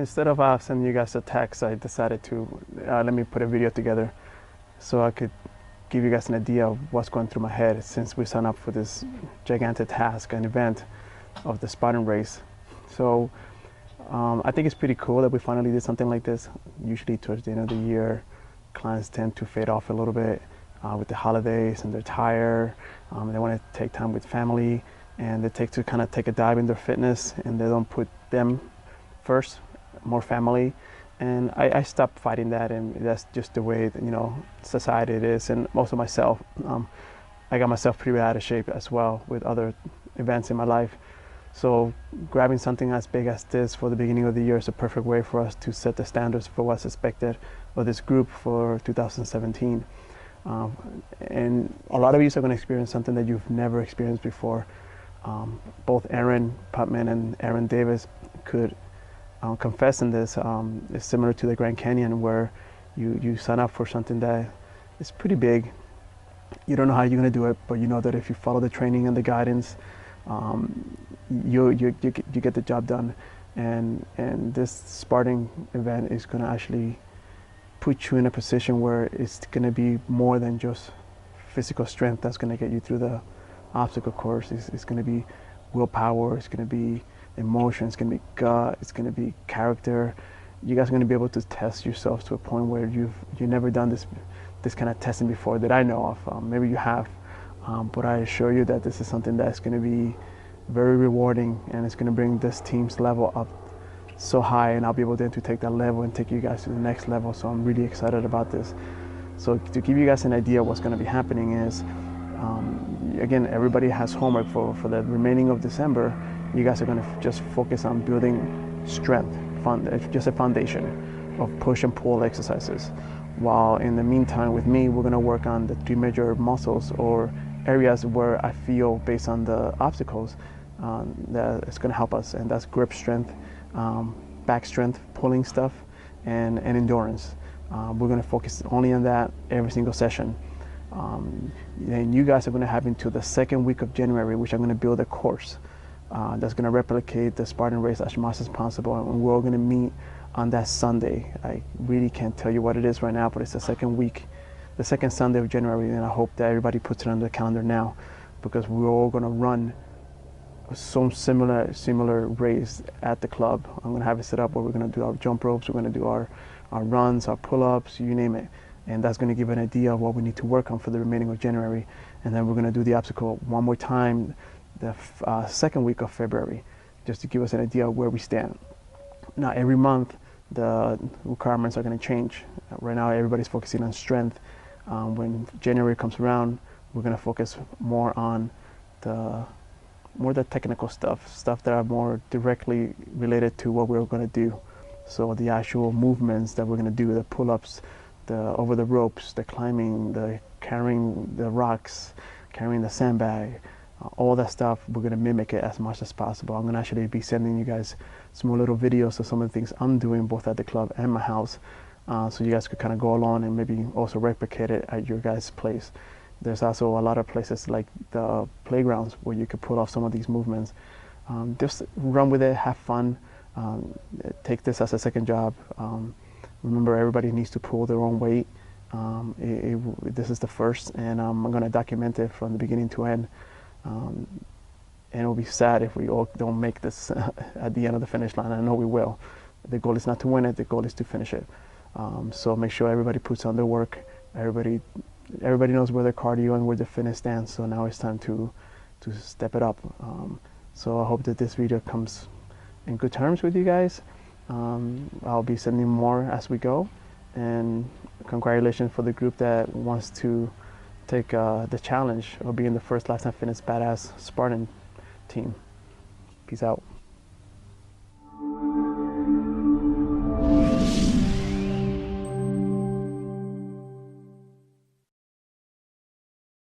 instead of sending you guys a text, I decided to let me put a video together so I could give you guys an idea of what's going through my head since we signed up for this gigantic task and event of the Spartan race. So I think it's pretty cool that we finally did something like this. Usually towards the end of the year, clients tend to fade off a little bit with the holidays, and they're tired. They want to take time with family, and they take to kind of take a dive in their fitness, and they don't put them first, more family. And I stopped fighting that, and that's just the way that, you know, society it is, and also myself. I got myself pretty out of shape as well with other events in my life. So grabbing something as big as this for the beginning of the year is a perfect way for us to set the standards for what's expected of this group for 2017. And a lot of you are going to experience something that you've never experienced before. Both Aaron Putman and Aaron Davis could confess in this. It's similar to the Grand Canyon, where you sign up for something that is pretty big. You don't know how you're going to do it, but you know that if you follow the training and the guidance, you get the job done. And this Spartan event is going to actually put you in a position where it's going to be more than just physical strength that's going to get you through the obstacle course. It's going to be willpower, it's going to be emotion, it's going to be gut, it's going to be character. You guys are going to be able to test yourselves to a point where you've never done this kind of testing before that I know of. Maybe you have, but I assure you that this is something that's going to be very rewarding, and it's going to bring this team's level up so high, and I'll be able then to take that level and take you guys to the next level. So I'm really excited about this. So to give you guys an idea of what's going to be happening is, again, everybody has homework for the remaining of December. You guys are going to just focus on building strength, just a foundation of push and pull exercises. While in the meantime, with me, we're going to work on the 3 major muscles or areas where I feel, based on the obstacles, that it's going to help us, and that's grip strength, back strength, pulling stuff, and endurance. We're going to focus only on that every single session. And you guys are going to have until the 2nd week of January, which I'm going to build a course that's going to replicate the Spartan race as much as possible, and we're all going to meet on that Sunday. I really can't tell you what it is right now, but it's the 2nd week, the 2nd Sunday of January, and I hope that everybody puts it on the calendar now, because we're all going to run some similar race at the club. I'm going to have it set up where we're going to do our jump ropes, we're going to do our runs, our pull-ups, you name it. And that's going to give an idea of what we need to work on for the remaining of January. And then we're going to do the obstacle one more time the 2nd week of February, just to give us an idea of where we stand. Now, every month, the requirements are going to change. Right now, everybody's focusing on strength. When January comes around, we're going to focus more on the technical stuff that are more directly related to what we're going to do. So the actual movements that we're going to do, the pull-ups, the over the ropes, the climbing, the carrying the rocks, carrying the sandbag, all that stuff, we're going to mimic it as much as possible. I'm going to actually be sending you guys small little videos of some of the things I'm doing both at the club and my house, so you guys could kind of go along and maybe also replicate it at your guys' place. There's also a lot of places like the playgrounds where you could pull off some of these movements. Just run with it, have fun, take this as a second job. Remember, everybody needs to pull their own weight. This is the first, and I'm going to document it from the beginning to end. And it'll be sad if we all don't make this at the end of the finish line. I know we will. The goal is not to win it, the goal is to finish it. So make sure everybody puts on their work. Everybody knows where their cardio and where their fitness stands, so now it's time to step it up. So I hope that this video comes in good terms with you guys. I'll be sending more as we go, and congratulations for the group that wants to take the challenge of being the first Lifetime Fitness Badass Spartan team. Peace out.